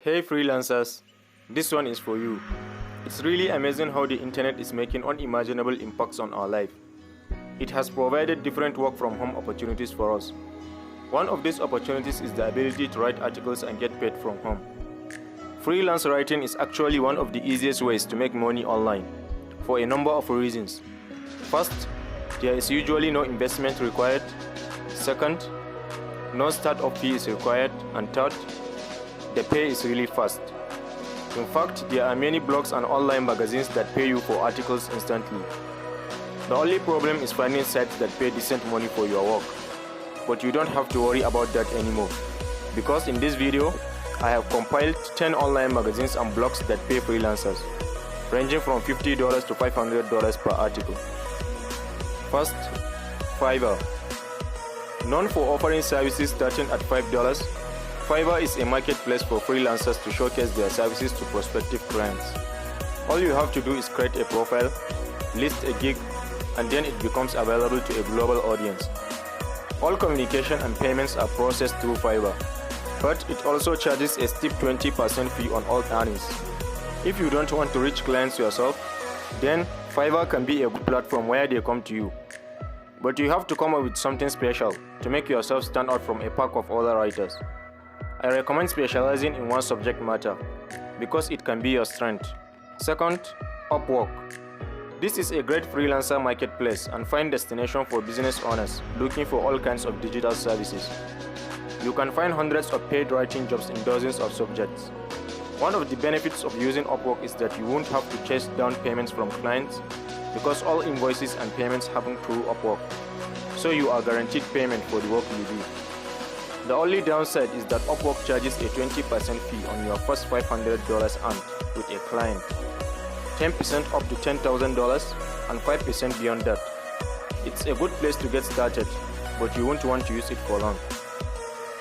Hey freelancers, this one is for you. It's really amazing how the internet is making unimaginable impacts on our life. It has provided different work from home opportunities for us. One of these opportunities is the ability to write articles and get paid from home. Freelance writing is actually one of the easiest ways to make money online, for a number of reasons. First, there is usually no investment required. Second, no startup fee is required. And third, the pay is really fast. In fact, there are many blogs and online magazines that pay you for articles instantly. The only problem is finding sites that pay decent money for your work. But you don't have to worry about that anymore, because in this video, I have compiled 10 online magazines and blogs that pay freelancers, ranging from $50 to $500 per article. First, Fiverr. Known for offering services starting at $5, Fiverr is a marketplace for freelancers to showcase their services to prospective clients. All you have to do is create a profile, list a gig, and then it becomes available to a global audience. All communication and payments are processed through Fiverr, but it also charges a steep 20% fee on all earnings. If you don't want to reach clients yourself, then Fiverr can be a good platform where they come to you. But you have to come up with something special to make yourself stand out from a pack of other writers. I recommend specializing in one subject matter, because it can be your strength. Second, Upwork. This is a great freelancer marketplace and fine destination for business owners looking for all kinds of digital services. You can find hundreds of paid writing jobs in dozens of subjects. One of the benefits of using Upwork is that you won't have to chase down payments from clients, because all invoices and payments happen through Upwork, so you are guaranteed payment for the work you do. The only downside is that Upwork charges a 20% fee on your first $500 earned with a client, 10% up to $10,000, and 5% beyond that. It's a good place to get started, but you won't want to use it for long.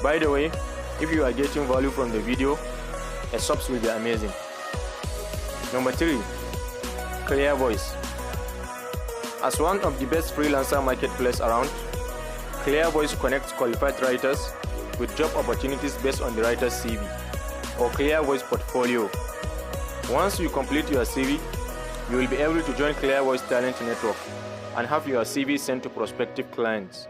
By the way, if you are getting value from the video, a subs will be amazing. Number 3. Clear Voice. As one of the best freelancer marketplaces around, Clear Voice connects qualified writers with job opportunities based on the writer's CV or Clear Voice portfolio. Once you complete your CV, you will be able to join Clear Voice Talent Network and have your CV sent to prospective clients.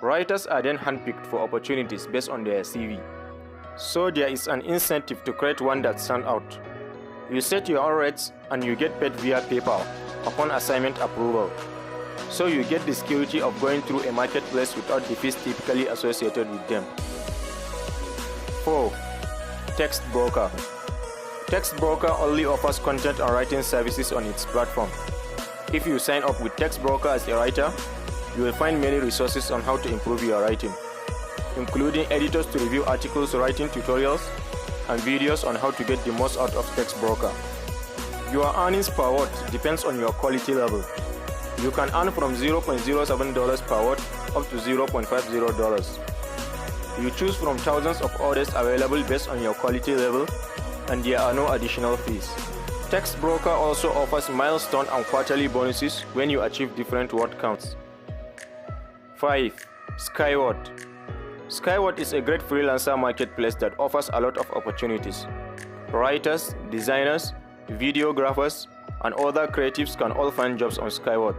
Writers are then handpicked for opportunities based on their CV, so there is an incentive to create one that stands out. You set your own rates and you get paid via PayPal upon assignment approval, so you get the security of going through a marketplace without the fees typically associated with them. 4. Text Broker. Text Broker only offers content and writing services on its platform. If you sign up with Text Broker as a writer, you will find many resources on how to improve your writing, including editors to review articles, writing tutorials, and videos on how to get the most out of Text Broker. Your earnings per word depends on your quality level. You can earn from $0.07 per word up to $0.50. You choose from thousands of orders available based on your quality level, and there are no additional fees. Text Broker also offers milestone and quarterly bonuses when you achieve different word counts. 5. Skyward. Skyward is a great freelancer marketplace that offers a lot of opportunities. Writers, designers, videographers, and other creatives can all find jobs on Skyward.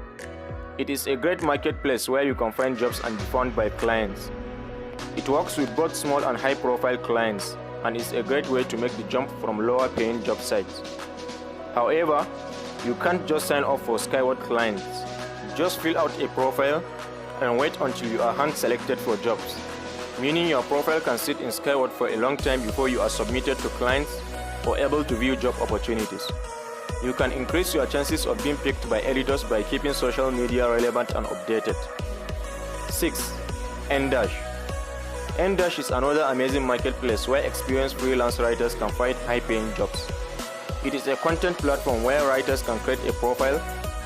It is a great marketplace where you can find jobs and be found by clients. It works with both small and high-profile clients and is a great way to make the jump from lower-paying job sites. However, you can't just sign up for Skyward clients. Just fill out a profile and wait until you are hand-selected for jobs, meaning your profile can sit in Skyward for a long time before you are submitted to clients or able to view job opportunities. You can increase your chances of being picked by editors by keeping social media relevant and updated. 6. Enddash. Enddash is another amazing marketplace where experienced freelance writers can find high-paying jobs. It is a content platform where writers can create a profile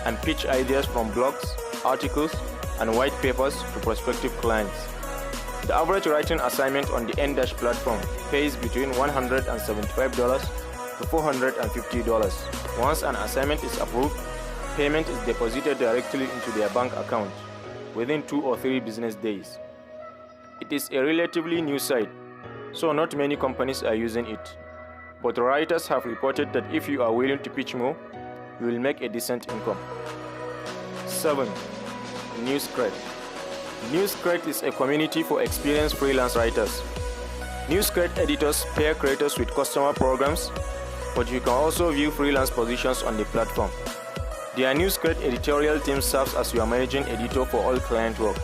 and pitch ideas from blogs, articles, and white papers to prospective clients. The average writing assignment on the Enddash platform pays between $175 to $450. Once an assignment is approved, payment is deposited directly into their bank account within 2 or 3 business days. It is a relatively new site, so not many companies are using it. But writers have reported that if you are willing to pitch more, you will make a decent income. 7. Newscraft. Newscraft is a community for experienced freelance writers. Newscraft editors pair creators with customer programs, but you can also view freelance positions on the platform. Their Newscraft editorial team serves as your managing editor for all client work.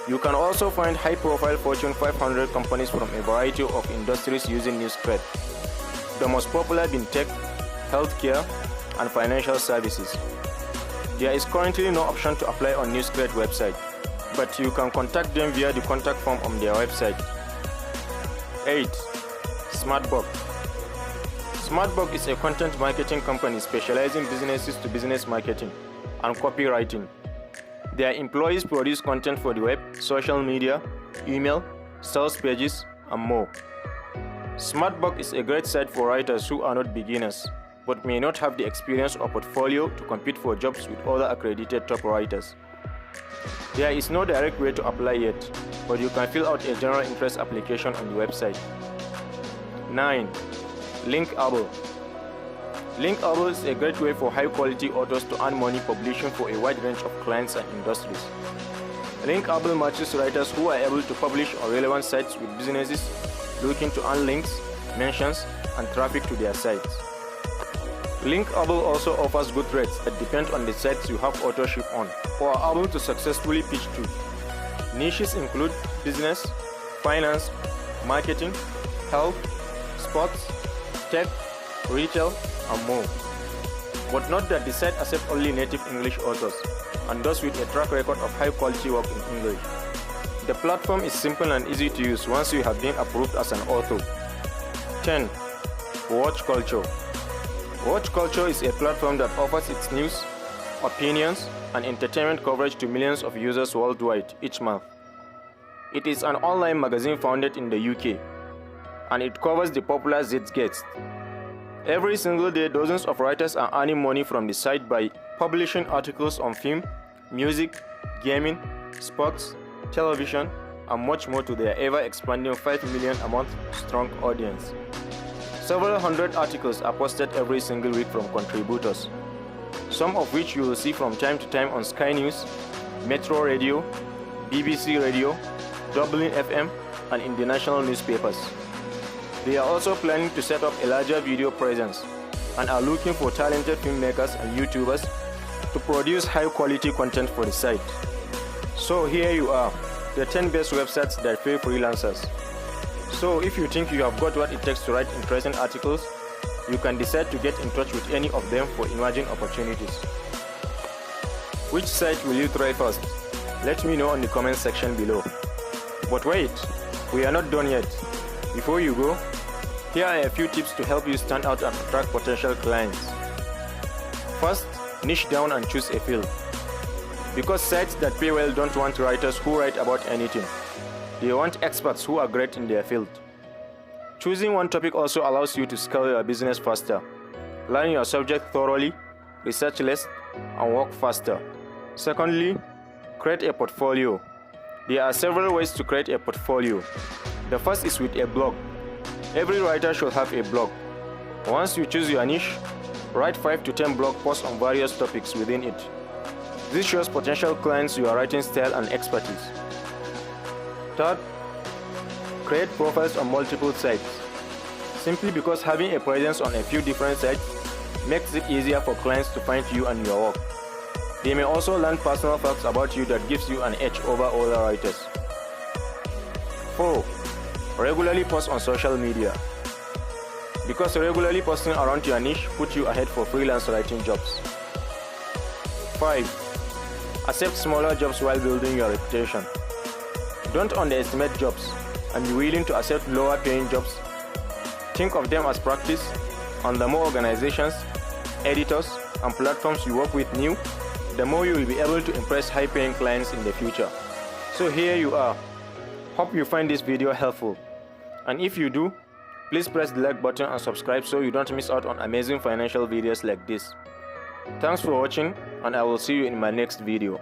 You can also find high-profile Fortune 500 companies from a variety of industries using Newscraft. The most popular being tech, healthcare, and financial services. There is currently no option to apply on Newscraft website, but you can contact them via the contact form on their website. 8. Smartbox. Smartbox is a content marketing company specializing in business-to-business marketing and copywriting. Their employees produce content for the web, social media, email, sales pages, and more. Smartbox is a great site for writers who are not beginners, but may not have the experience or portfolio to compete for jobs with other accredited top writers. There is no direct way to apply yet, but you can fill out a general interest application on the website. 9. Linkable. Linkable is a great way for high-quality authors to earn money publishing for a wide range of clients and industries. Linkable matches writers who are able to publish on relevant sites with businesses looking to earn links, mentions, and traffic to their sites. Linkable also offers good rates that depend on the sites you have authorship on or are able to successfully pitch to. Niches include business, finance, marketing, health, sports, tech, retail, and more. But note that the site accepts only native English authors and those with a track record of high quality work in English. The platform is simple and easy to use once you have been approved as an author. 10. WatchCulture. WatchCulture is a platform that offers its news, opinions, and entertainment coverage to millions of users worldwide each month. It is an online magazine founded in the UK, and it covers the popular Zeitgeist. Every single day, dozens of writers are earning money from the site by publishing articles on film, music, gaming, sports, television, and much more to their ever-expanding 5 million a month strong audience. Several hundred articles are posted every single week from contributors, some of which you will see from time to time on Sky News, Metro Radio, BBC Radio, Dublin FM, and in the national newspapers. They are also planning to set up a larger video presence and are looking for talented filmmakers and YouTubers to produce high-quality content for the site. So here you are, the 10 best websites that pay freelancers. So if you think you have got what it takes to write interesting articles, you can decide to get in touch with any of them for emerging opportunities. Which site will you try first? Let me know in the comment section below. But wait, we are not done yet. Before you go, here are a few tips to help you stand out and attract potential clients. First, niche down and choose a field. Because sites that pay well don't want writers who write about anything. They want experts who are great in their field. Choosing one topic also allows you to scale your business faster. Learn your subject thoroughly, research less, and work faster. Secondly, create a portfolio. There are several ways to create a portfolio. The first is with a blog. Every writer should have a blog. Once you choose your niche, write 5 to 10 blog posts on various topics within it. This shows potential clients your writing style and expertise. Third, create profiles on multiple sites. Simply because having a presence on a few different sites makes it easier for clients to find you and your work. They may also learn personal facts about you that gives you an edge over other writers. 4. Regularly post on social media. Because regularly posting around your niche puts you ahead for freelance writing jobs. 5. Accept smaller jobs while building your reputation. Don't underestimate jobs and be willing to accept lower paying jobs. Think of them as practice, and the more organizations, editors, and platforms you work with new, the more you will be able to impress high paying clients in the future. So here you are. Hope you find this video helpful. And if you do, please press the like button and subscribe so you don't miss out on amazing financial videos like this. Thanks for watching, and I will see you in my next video.